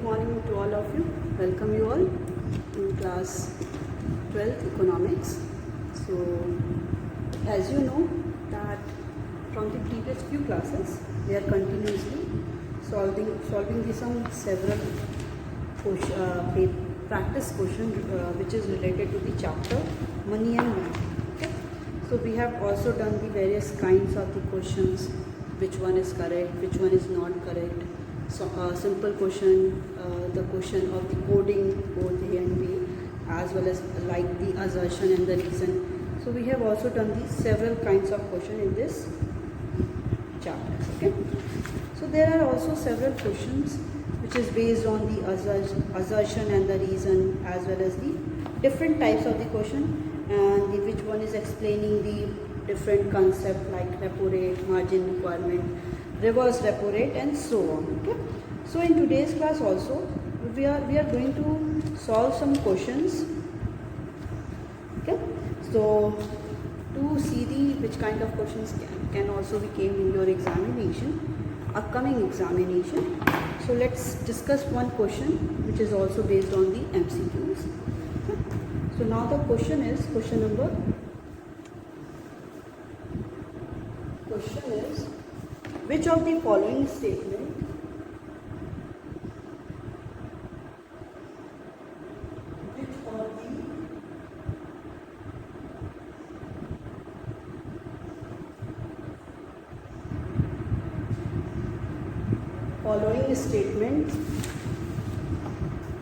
morning to all of you. Welcome you all in class 12th economics. So as you know that from the previous few classes we are continuously solving several practice question which is related to the chapter money and money. Okay? So we have also done the various kinds of the questions, which one is correct, which one is not correct. So simple question, the question of the coding both A and B, as well as like the assertion and the reason. So we have also done these several kinds of question in this chapter. Okay. So there are also several questions which is based on the assertion and the reason, as well as the different types of the question, and which one is explaining the different concept like repo rate, margin requirement, reverse repo rate, and so on. Okay. So in today's class also we are going to solve some questions. Okay. So to see which kind of questions can also be came in your upcoming examination. So let's discuss one question which is also based on the MCQs. Okay. So now the question is which of the following statement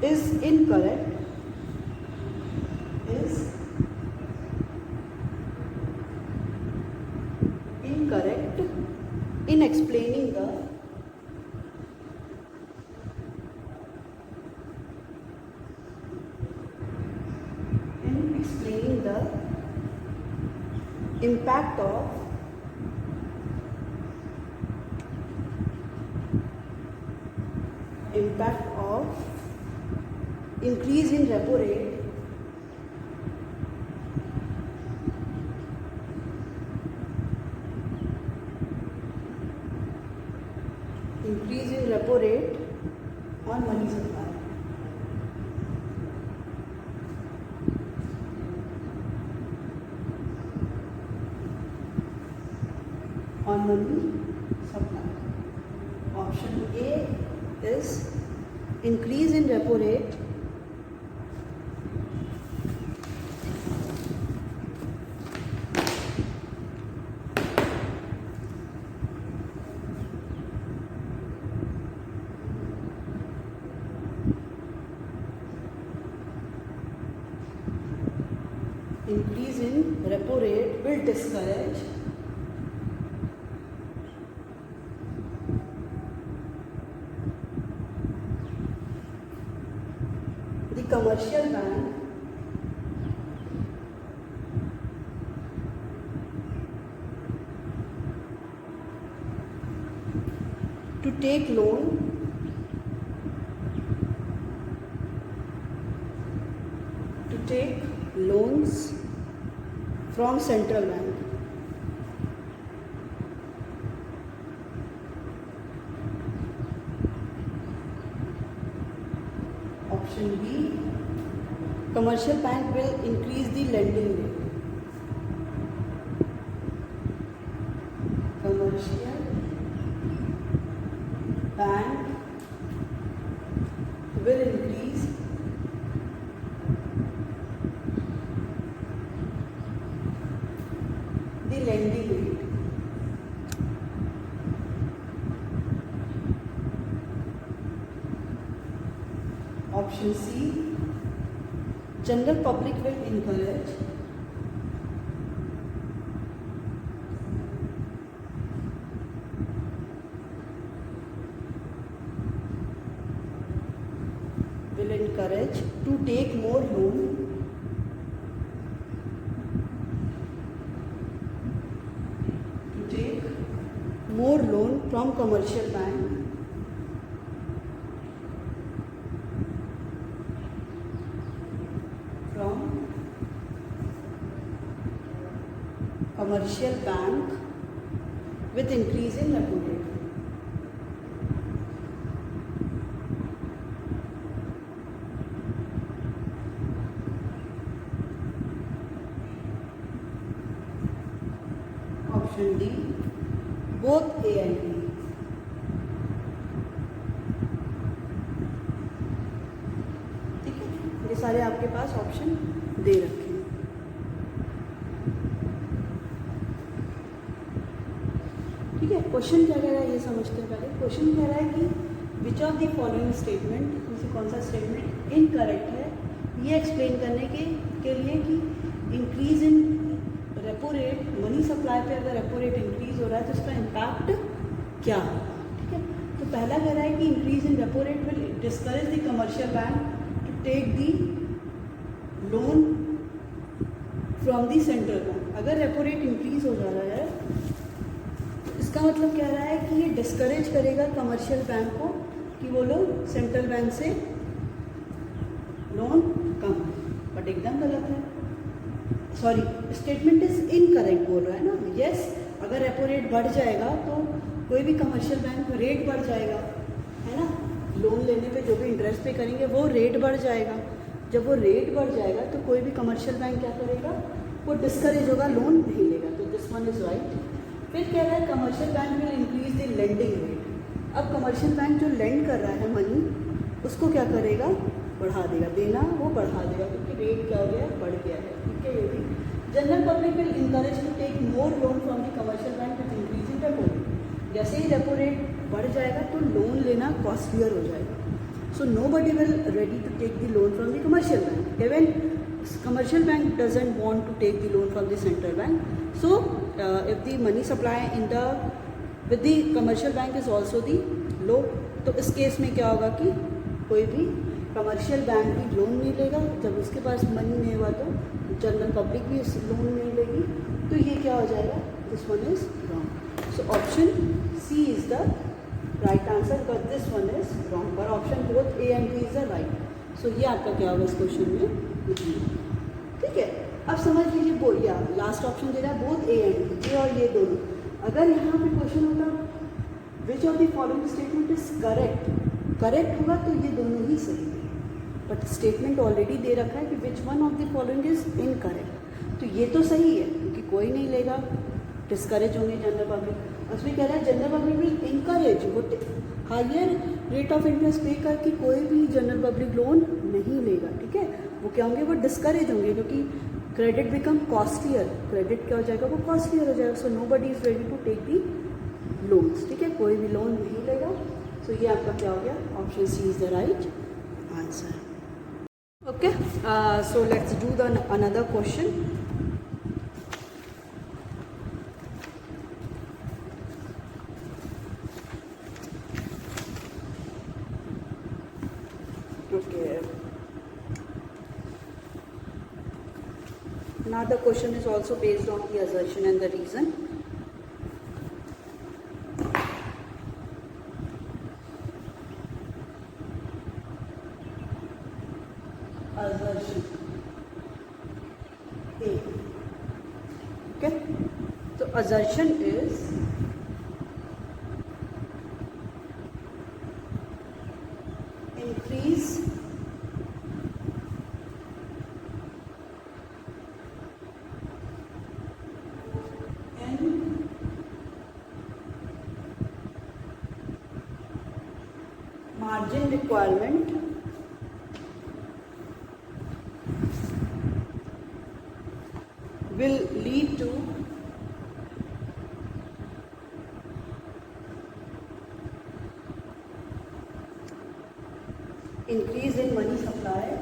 is incorrect in explaining the impact of increase in repo rate on money supply. Option A is increase in repo rate will discourage the commercial bank to take loans from central bank. Option B, commercial bank will increase the lending rate. Commercial bank will increase the lending rate. Option C, general public will encourage to take more loan from commercial bank with increase in repo rate. सारे आपके पास option दे रखे हैं। ठीक है, question क्या कह रहा है ये समझते हैं पहले। क्वेश्चन कह रहा है कि which of the following statement, जैसे कौन सा स्टेटमेंट इनकरेक्ट है, ये एक्सप्लेन करने के लिए कि increase in repo rate, money supply पे अगर रेपो रेट इंक्रीज हो रहा है तो उसका इम्पैक्ट क्या होगा। ठीक है, तो पहला कह रहा है कि increase in repo rate will discourage the commercial bank to take the loan from the central bank. अगर रेपो रेट इंक्रीज हो जा रहा है तो इसका मतलब कह रहा है कि ये डिस्करेज करेगा कमर्शियल बैंक को कि वो लोग सेंट्रल बैंक से लोन कम, बट एकदम गलत है। सॉरी, स्टेटमेंट इज इनकरेक्ट बोल रहा है ना। यस, अगर रेपो रेट बढ़ जाएगा तो कोई भी कमर्शियल बैंक रेट बढ़ जाएगा, है ना। लोन लेने पे जो भी इंटरेस्ट पे करेंगे वो रेट बढ़ जाएगा। जब वो रेट बढ़ जाएगा तो कोई भी कमर्शियल बैंक क्या करेगा, वो डिस्करेज होगा, लोन नहीं लेगा। तो दिस वन इज राइट। फिर कह रहा है commercial bank will increase the lending rate. अब कमर्शियल बैंक जो लेंड कर रहा है मनी, उसको क्या करेगा, बढ़ा देगा, देना वो बढ़ा देगा, क्योंकि रेट क्या हो गया, बढ़ गया है। ठीक है, ये भी general public will encourage to take more loan from the commercial bank with increasing repo rate. जैसे ही रेपो रेट बढ़ जाएगा तो लोन लेना कॉस्टलियर हो जाएगा। So nobody will ready to take the loan from the commercial bank. Even commercial bank doesn't want to take the loan from the central bank. So if the money supply in the with the commercial bank is also the low, तो इस case में क्या होगा कि कोई भी commercial bank भी loan नहीं लेगा। जब उसके पास मनी नहीं हुआ तो जनरल पब्लिक भी लोन नहीं लेगी। तो ये क्या हो जाएगा, this one is wrong. So option C is the right answer, but this one is wrong. पर option both A and B is the right. So ये आपका क्या होगा इस क्वेश्चन में, ठीक है। अब समझ लीजिए वो या लास्ट ऑप्शन दे रहा है बोथ ए एंड बी, ये और ये दोनों। अगर यहाँ पे क्वेश्चन होता विच of the following statement is correct, correct होगा तो ये दोनों ही सही है। बट स्टेटमेंट ऑलरेडी दे रखा है कि which one of the following is incorrect, तो ये तो सही है क्योंकि कोई नहीं लेगा, डिस्करेज होंगे जनरल पब्लिक। उसमें कह रहा है जनरल पब्लिक विल इनकरेज, वो हायर रेट ऑफ इंटरेस्ट पे करके कोई भी जनरल पब्लिक लोन नहीं लेगा। ठीक है, वो क्या होंगे, वो डिस्करेज होंगे क्योंकि क्रेडिट बिकम कॉस्टलियर, क्रेडिट क्या हो जाएगा, वो कॉस्टलियर हो जाएगा। So nobody is ready to take the loans. ठीक है, कोई भी लोन नहीं लेगा। सो ये आपका क्या हो गया, option C is the right answer. Okay, so let's do the another question. Okay. Now the question is also based on the assertion and the reason. Assertion A. Okay. So assertion is increase margin requirement will lead to increase in money supply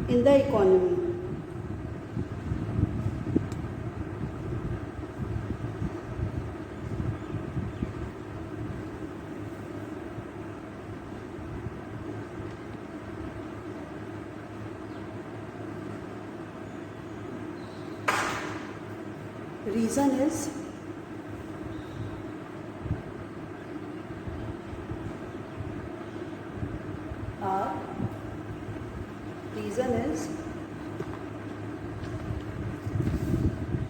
in the economy. Reason is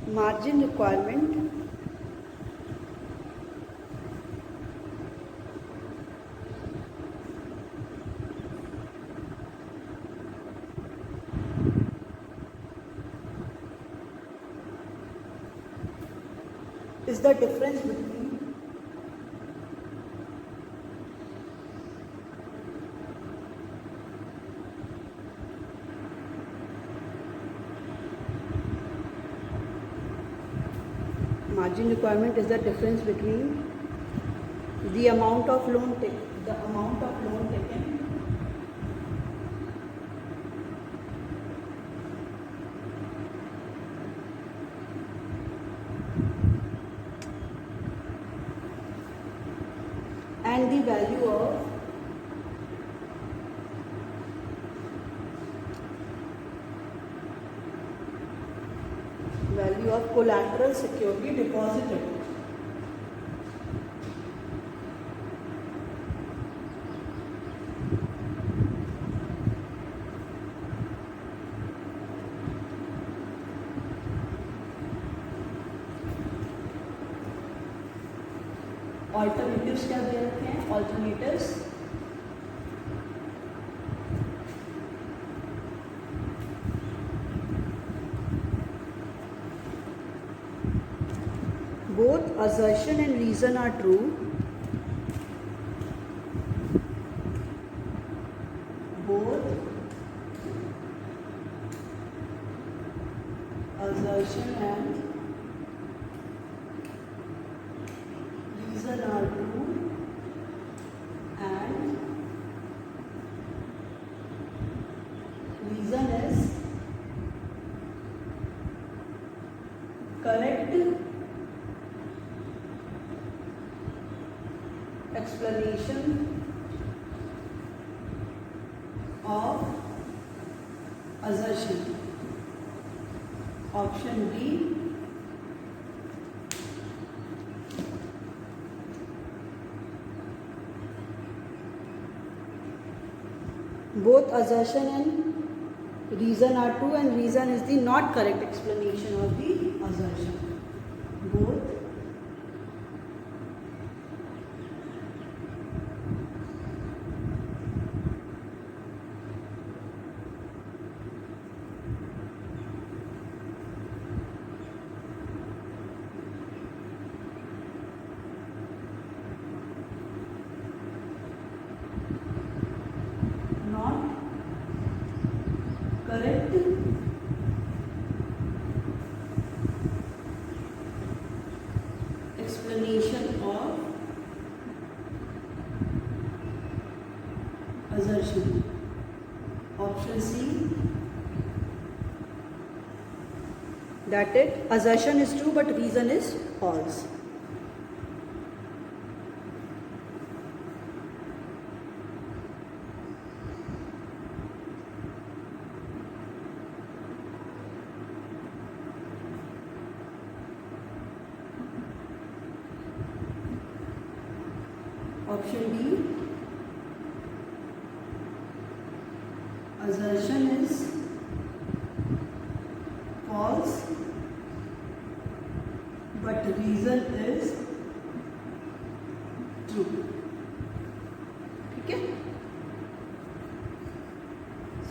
margin requirement is the difference between margin requirement is the difference between the amount of loan taken and the value of collateral security deposited. Alternatives क्या दे रखे हैं? Alternatives both assertion and reason are true. Both assertion and reason are true, and reason is correct explanation of assertion. Option B. Both assertion and reason are true, and reason is the not correct explanation of the assertion. Both correct explanation of assertion. Option C, that it assertion is true but reason is false. Option D, assertion is false but reason is true. ठीक है,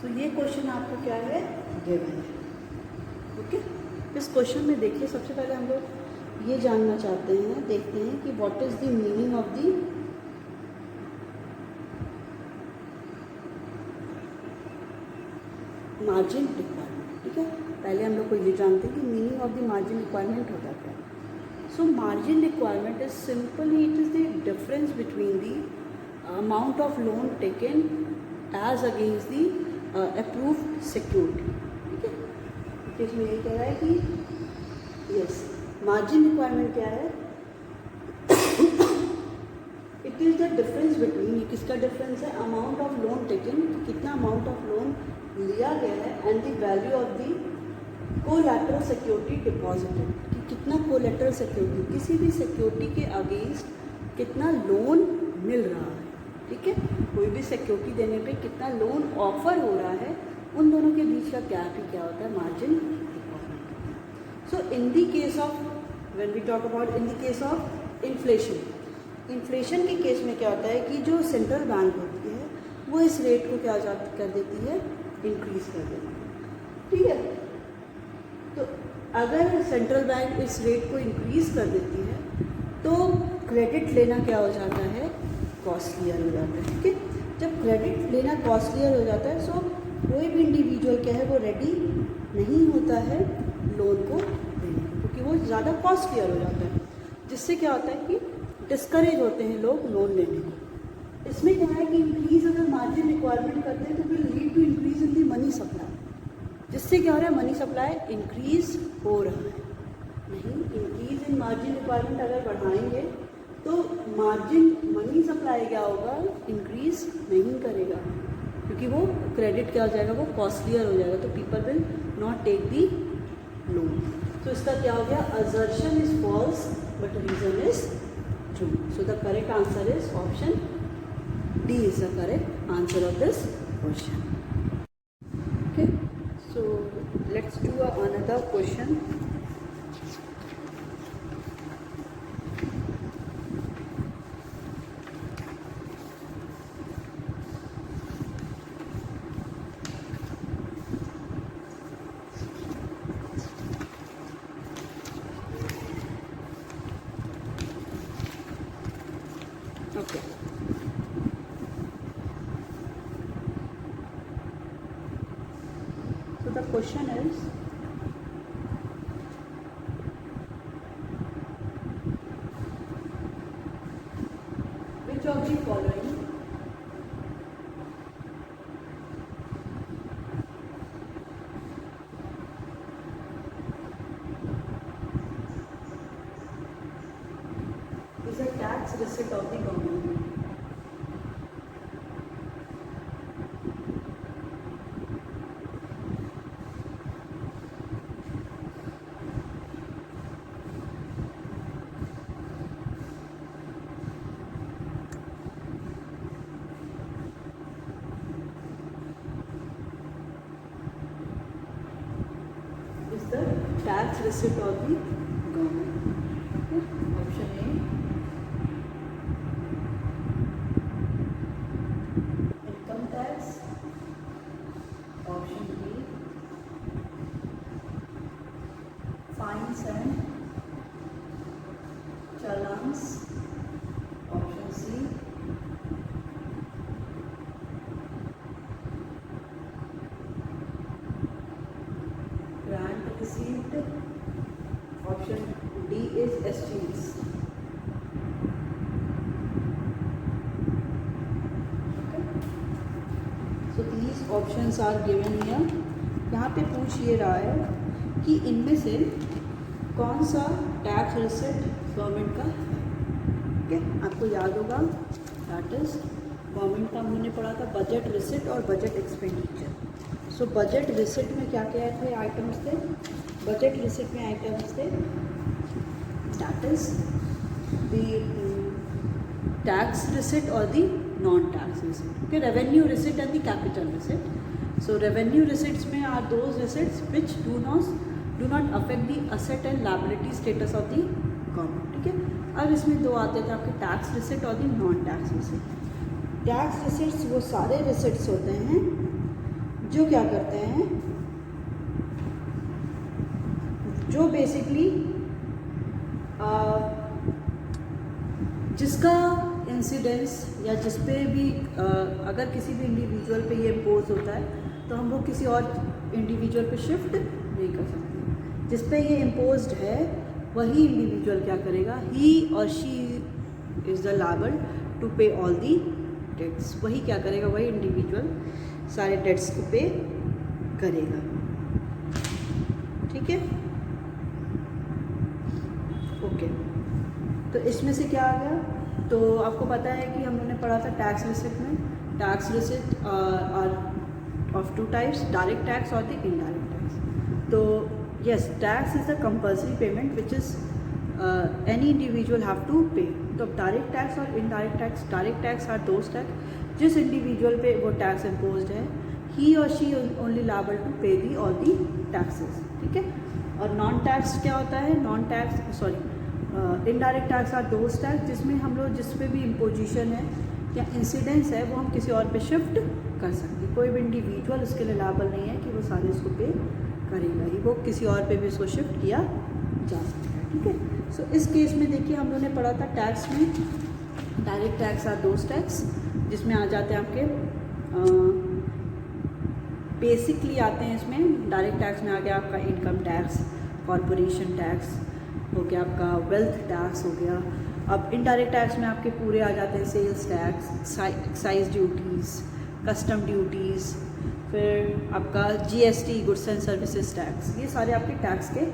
सो ये question आपको क्या है, given है. Okay, इस question में देखिए सबसे पहले हम लोग ये जानना चाहते हैं, देखते हैं कि what is the meaning of the margin requirement. ठीक है, पहले हम लोग को ये जानते हैं कि meaning of the margin requirement होता क्या है. So margin requirement is simply it is the difference between the amount of loan taken as against the approved security. ठीक है, तो इसमें ये कह रहा है कि यस मार्जिन रिक्वायरमेंट क्या है, it is the difference between, ये किसका डिफरेंस है, अमाउंट ऑफ लोन टेकन, कितना अमाउंट ऑफ लोन लिया गया है, and the value of the collateral security deposited, कि कितना कोलैटरल सिक्योरिटी, किसी भी सिक्योरिटी के अगेंस्ट कितना लोन मिल रहा है. ठीक है, कोई भी सिक्योरिटी देने पे कितना लोन ऑफर हो रहा है, उन दोनों के बीच का गैप ही क्या होता है, margin requirement. So in the case of when we talk about in the case of inflation, inflation के केस में क्या होता है कि जो सेंट्रल बैंक होती है वो इस रेट को क्या कर देती है, इंक्रीज कर देती है. ठीक है, तो अगर सेंट्रल बैंक इस रेट को इंक्रीज़ कर देती है तो क्रेडिट लेना क्या हो जाता है, कॉस्टलियर हो जाता है। ठीक है, जब क्रेडिट लेना कॉस्टलियर हो जाता है सो कोई भी इंडिविजुअल क्या है वो रेडी नहीं होता है लोन को देने को, क्योंकि वो ज़्यादा कॉस्टलियर हो जाता है, जिससे क्या होता है कि डिस्करेज होते हैं लोग लोन लेने को। इसमें क्या है कि इंक्रीज अगर मार्जिन रिक्वायरमेंट करते हैं तो will lead to increase in the money supply, जिससे क्या हो रहा है मनी सप्लाई इंक्रीज हो रहा है। नहीं, इंक्रीज इन मार्जिन रिक्वायरमेंट अगर बढ़ाएंगे तो मार्जिन मनी सप्लाई क्या होगा, इंक्रीज नहीं करेगा, क्योंकि वो क्रेडिट क्या हो जाएगा, वो कॉस्टलियर हो जाएगा, तो people will not take the loan. तो इसका क्या हो गया, assertion is false but reason is true. So the correct answer is option D is the correct answer of this question. Okay, so let's do another question. Okay. So the question is, which of the following is a tax receipt of the government? Is the tax receipt of the government? Okay. Option A, income tax. Option B, fines and challans. Option C, grant received. Option D is exchange. Okay. So these options are given here. यहाँ पे पूछ ये रहा है कि इनमें से कौन सा टैक्स रिसिट गवर्नमेंट का है। ठीक है, आपको याद होगा दैट इज गवर्नमेंट का हमने पढ़ा था बजट रिसिट और budget expenditure. So budget receipt में क्या क्या थे आइटम्स थे, बजट रिसिट में आइटम्स थे that is the tax receipt और the non tax receipt. Okay, revenue receipt and the capital receipt. So revenue receipts में are those receipts which do not affect the asset and liability status of the government. ठीक है, अब इसमें दो आते थे आपके टैक्स रिसिट और the non tax receipt. Tax receipts वो सारे रिसिट्स होते हैं जो क्या करते हैं, जो बेसिकली जिसका इंसिडेंस या जिस पे भी अगर किसी भी इंडिविजुअल पे ये इम्पोज होता है तो हम वो किसी और इंडिविजुअल पे शिफ्ट नहीं कर सकते। जिस पे ये इम्पोज्ड है वही इंडिविजुअल क्या करेगा, ही और she is the liable to pay all the debts. वही क्या करेगा, वही इंडिविजुअल सारे डेट्स को पे करेगा। ठीक है, ओके। तो इसमें से क्या आ गया, तो आपको पता है कि हम लोगों ने पढ़ा था टैक्स रिसिट में, tax receipt are of two types, direct tax और द इनडायरेक्ट टैक्स। तो yes, tax is the compulsory payment which is any individual have to pay. तो डायरेक्ट टैक्स और indirect tax, direct tax are those tax जिस individual पे वो tax imposed है, ही और she only liable to पे the all the taxes. ठीक है, और नॉन टैक्स क्या होता है, non tax indirect tax are those tax जिसमें हम लोग जिस पे भी इम्पोजिशन है या इंसिडेंस है वो हम किसी और पे शिफ्ट कर सकते हैं। कोई भी इंडिविजुअल उसके लिए लायबल नहीं है कि वो सारे इसको पे करेगा ही, वो किसी और पे भी इसको शिफ्ट किया जा सकता है, ठीक है। सो इस केस में देखिए हम लोगों ने पढ़ा था टैक्स में, direct tax are those tax जिसमें आ जाते हैं आपके बेसिकली आते हैं इसमें। डायरेक्ट टैक्स में आ गया आपका इनकम टैक्स, कॉरपोरेशन टैक्स हो गया, आपका वेल्थ टैक्स हो गया। अब इनडायरेक्ट टैक्स में आपके पूरे आ जाते हैं sales tax, excise duties, custom duties, फिर आपका GST, goods and services tax, ये सारे आपके टैक्स के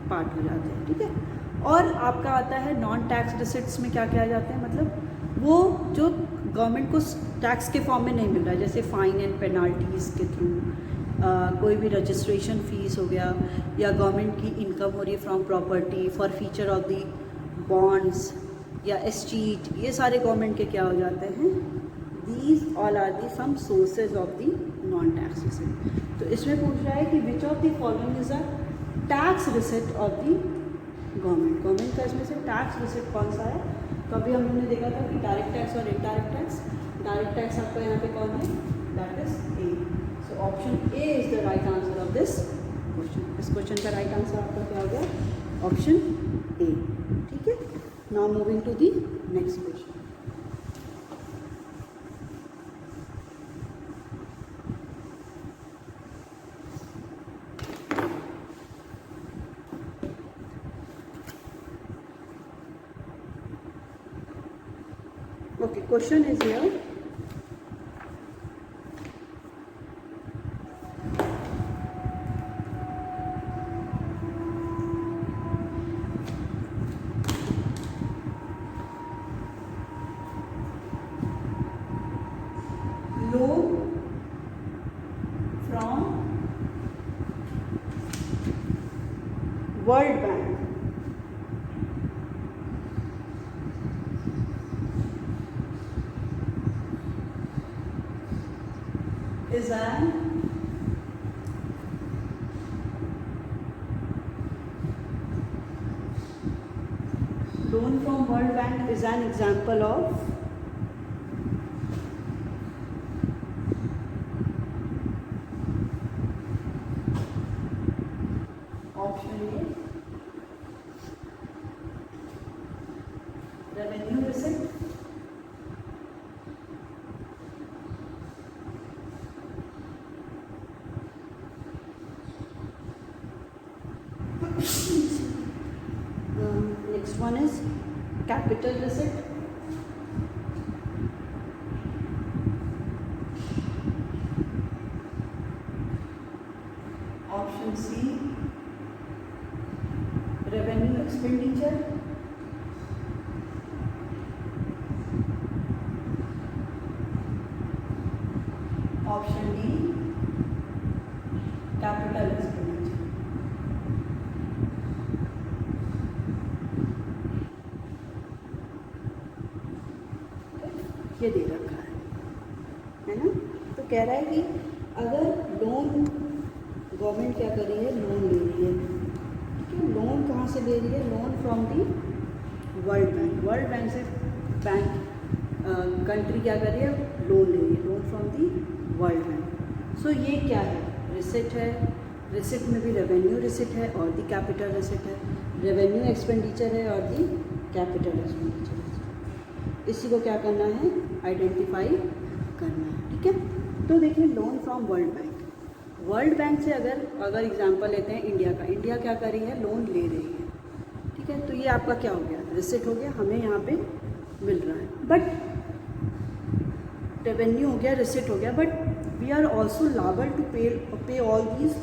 पार्ट हो जाते हैं, ठीक है। और आपका आता है नॉन टैक्स रिसिट्स में क्या क्या आ जाते हैं, मतलब वो जो गवर्नमेंट को टैक्स के फॉर्म में नहीं मिल रहा है, जैसे फ़ाइन एंड पेनाल्टीज़ के थ्रू, कोई भी रजिस्ट्रेशन फ़ीस हो गया, या गवर्नमेंट की इनकम हो रही है from property for feature of the bonds या एस्टीट, ये सारे गवर्नमेंट के क्या हो जाते हैं, these all are the some sources of the non tax receipt. तो इसमें पूछ रहा है कि which of the following is a tax receipt of the government का इसमें से टैक्स रिसिट कौन सा है। तो अभी हम लोगों ने देखा था कि डायरेक्ट टैक्स और इनडायरेक्ट टैक्स। डायरेक्ट टैक्स आपका यहाँ पे कौन है, that is A. So option A is the right answer of this question. इस क्वेश्चन का राइट आंसर आपका क्या हो गया, ऑप्शन ए, ठीक है। Now moving to the next question. Okay, question is here. Loan from World Bank is an loan from World Bank is an example of option A, revenue receipt, next one is capital receipt, option C, revenue expenditure, option D, capital expenditure। ये दे रखा है ना। तो कह रहा है कि अगर लोन गवर्नमेंट क्या कर रही है, लोन ले रही है, ठीक है। लोन कहाँ से ले रही है, loan from the world bank. World bank से बैंक कंट्री क्या कर रही है, लोन ले रही है, loan from the world bank. So ये क्या है, रिसिट है। रिसिट में भी रेवेन्यू रिसिट है और दी कैपिटल रिसिट है, रेवेन्यू एक्सपेंडिचर है और दी कैपिटल एक्सपेंडिचर है। इसी को क्या करना है, आइडेंटिफाई करना है, ठीक है। तो देखिए loan from world bank, world bank से अगर एग्जांपल लेते हैं इंडिया का, इंडिया क्या कर रही है, लोन ले रही है, ठीक है। तो ये आपका क्या हो गया, रिसिट हो गया, हमें यहाँ पे मिल रहा है। बट रेवेन्यू हो गया, रिसिट हो गया, but we are also liable to pay all these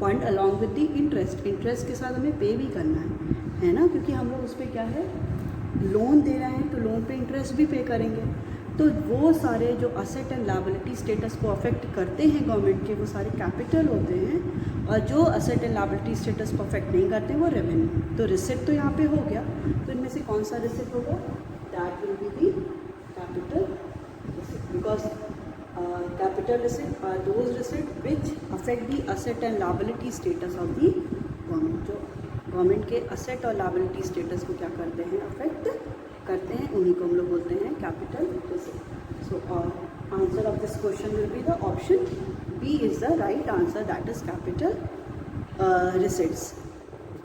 fund along with the interest. Interest के साथ हमें पे भी करना है ना, क्योंकि हम लोग उस पर क्या है, लोन दे रहे हैं, तो लोन पे इंटरेस्ट भी पे करेंगे। तो वो सारे जो असेट एंड लायबिलिटी स्टेटस को अफेक्ट करते हैं गवर्नमेंट के, वो सारे कैपिटल होते हैं, और जो असेट एंड लायबिलिटी स्टेटस को अफेक्ट नहीं करते वो रेवेन्यू। तो रिसिट तो यहाँ पे हो गया, तो इनमें से कौन सा रिसिट होगा, that will be the capital receipt, because capital receipt are those receipt which affect the asset and liability status of the government. जो गवर्नमेंट के असेट और लायबिलिटी स्टेटस को क्या करते हैं, अफेक्ट करते हैं, उन्हीं को हम लोग बोलते हैं capital receipt. So answer of this question will be the option B is the right answer, that is capital receipts.